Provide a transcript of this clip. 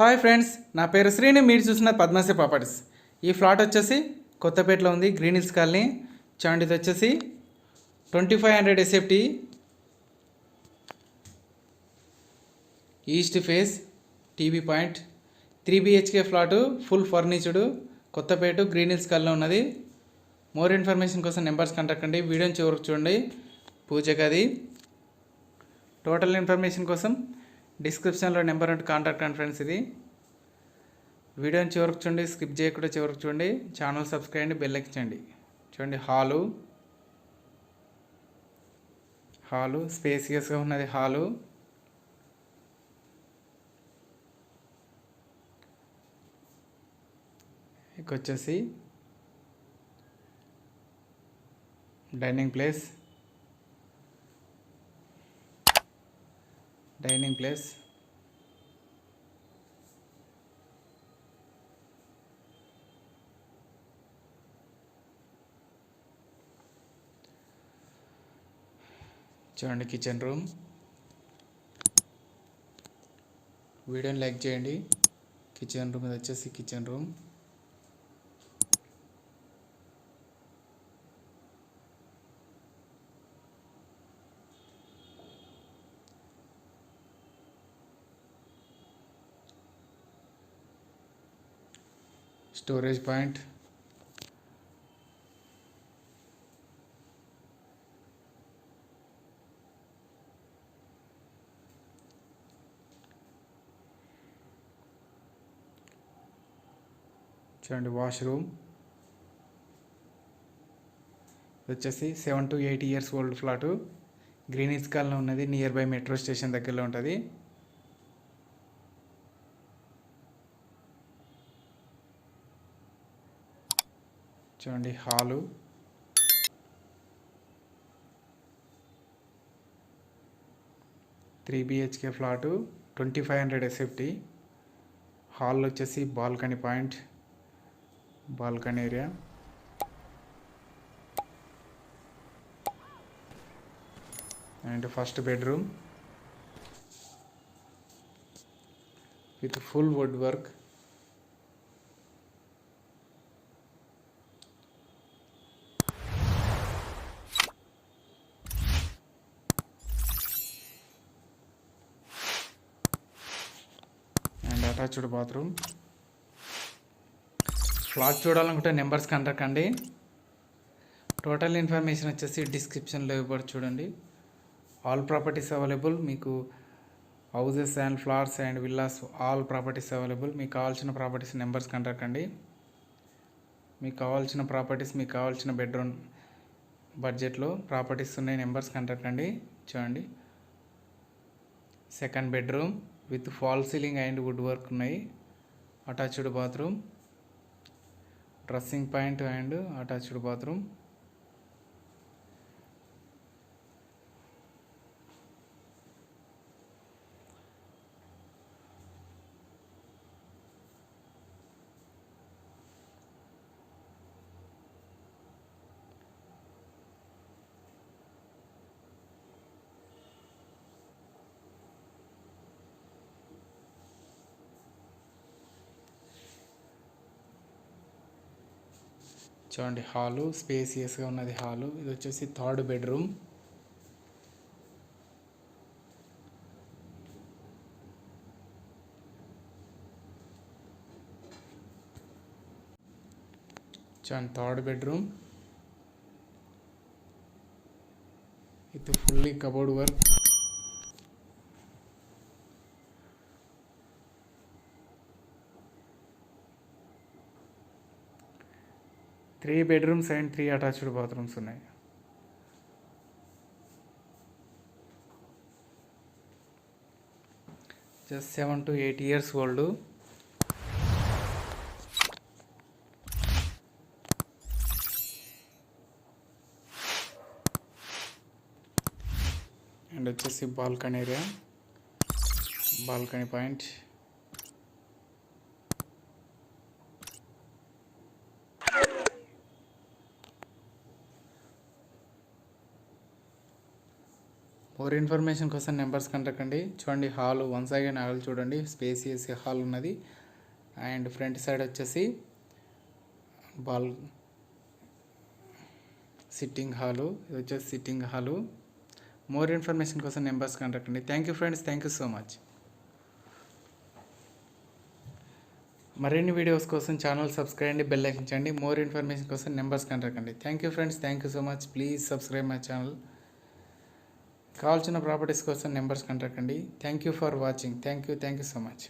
Hi friends, నా పేరు శ్రీని. మీరు చూసిన పద్మశ్రీ ప్రాపర్టీస్. ఈ ఫ్లాట్ వచ్చేసి కొత్తపేటలో ఉంది, గ్రీన్ హిల్స్ కాలనీ. చూడండి, ఇది వచ్చేసి 2500 SFT east face TV point 3 BHK flat, full furnished, Kothapet green hills colony ఉన్నది. మోర్ ఇన్ఫర్మేషన్ కోసం నెంబర్స్ కాంటాక్ట్ అండి. వీడియోని చివరికి చూడండి. పూజ గది టోటల్ ఇన్ఫర్మేషన్ కోసం డిస్క్రిప్షన్లో నెంబర్ ఉంటే కాంటాక్ట్ అండి ఫ్రెండ్స్. ఇది వీడియోని చివరికి చూడండి, స్కిప్ చేయకుండా చివరికి చూడండి. ఛానల్ సబ్స్క్రైబ్ అండి, బెల్ ఎక్కించండి. చూడండి, హాలు స్పేసియస్గా ఉన్నది. హాలు వచ్చేసి డైనింగ్ ప్లేస్ చూడండి, కిచెన్ రూమ్. వీడియోని లైక్ చేయండి. కిచెన్ రూమ్, ఇది వచ్చేసి కిచెన్ రూమ్. స్టోరేజ్ పాయింట్, చూడండి వాష్రూమ్. వచ్చేసి 7 to 8 years old flat, green hills colony ఉన్నది, నియర్ బై మెట్రో స్టేషన్ దగ్గరలో ఉంటుంది. చూడండి, hall 3 BHK flat, 2500 SFT. Hall వచ్చేసి balcony point, balcony area. And first bedroom with full wood work. And attached bathroom. Flat చూడాలనుకుంటే numbers contact అండి. Total information వచ్చేసి డిస్క్రిప్షన్లో ఇవ్వబడి చూడండి. All properties available. మీకు houses and flats and villas, all properties available. మీకు కావాల్సిన ప్రాపర్టీస్ నెంబర్స్ కాంటాక్ట్ అండి. మీకు కావాల్సిన ప్రాపర్టీస్, మీకు కావాల్సిన బెడ్రూమ్ బడ్జెట్లో ప్రాపర్టీస్ ఉన్నాయి, నెంబర్స్ కాంటాక్ట్ అండి. చూడండి, second bedroom with fall ceiling and wood work ఉన్నాయి. Attached bathroom, dressing point and attached bathroom. చూడండి, హాలు స్పేసియస్గా ఉన్నది. హాలు ఇది వచ్చేసి థర్డ్ బెడ్రూమ్. చూడండి, third bedroom with fully cupboard work. Three bedrooms and 3 attached bathrooms ఉన్నాయి. Just 7 to 8 years old. And వచ్చేసి balcony area, balcony point. More information కోసం numbers కంటకండి. చూడండి హాల్ వన్స్ అగైన్ హాల్ చూడండి, స్పేసియస్ హాల్ ఉన్నది. And front side వచ్చేసి sitting hall, ఇది వచ్చేసి సిట్టింగ్ హాలు. మోర్ ఇన్ఫర్మేషన్ కోసం నెంబర్స్ కంటకండి. Thank you friends, thank you so much. మరిన్ని వీడియోస్ కోసం ఛానల్ సబ్స్క్రైబ్ అండి, బెల్ ఐకాన్ చేయండి. మోర్ ఇన్ఫర్మేషన్ కోసం నెంబర్స్ కంటకండి. Thank you friends, thank you so much. Please subscribe my channel. కావాల్సిన properties కోసం నెంబర్స్ కంటకండి. Thank you for watching. Thank you so much.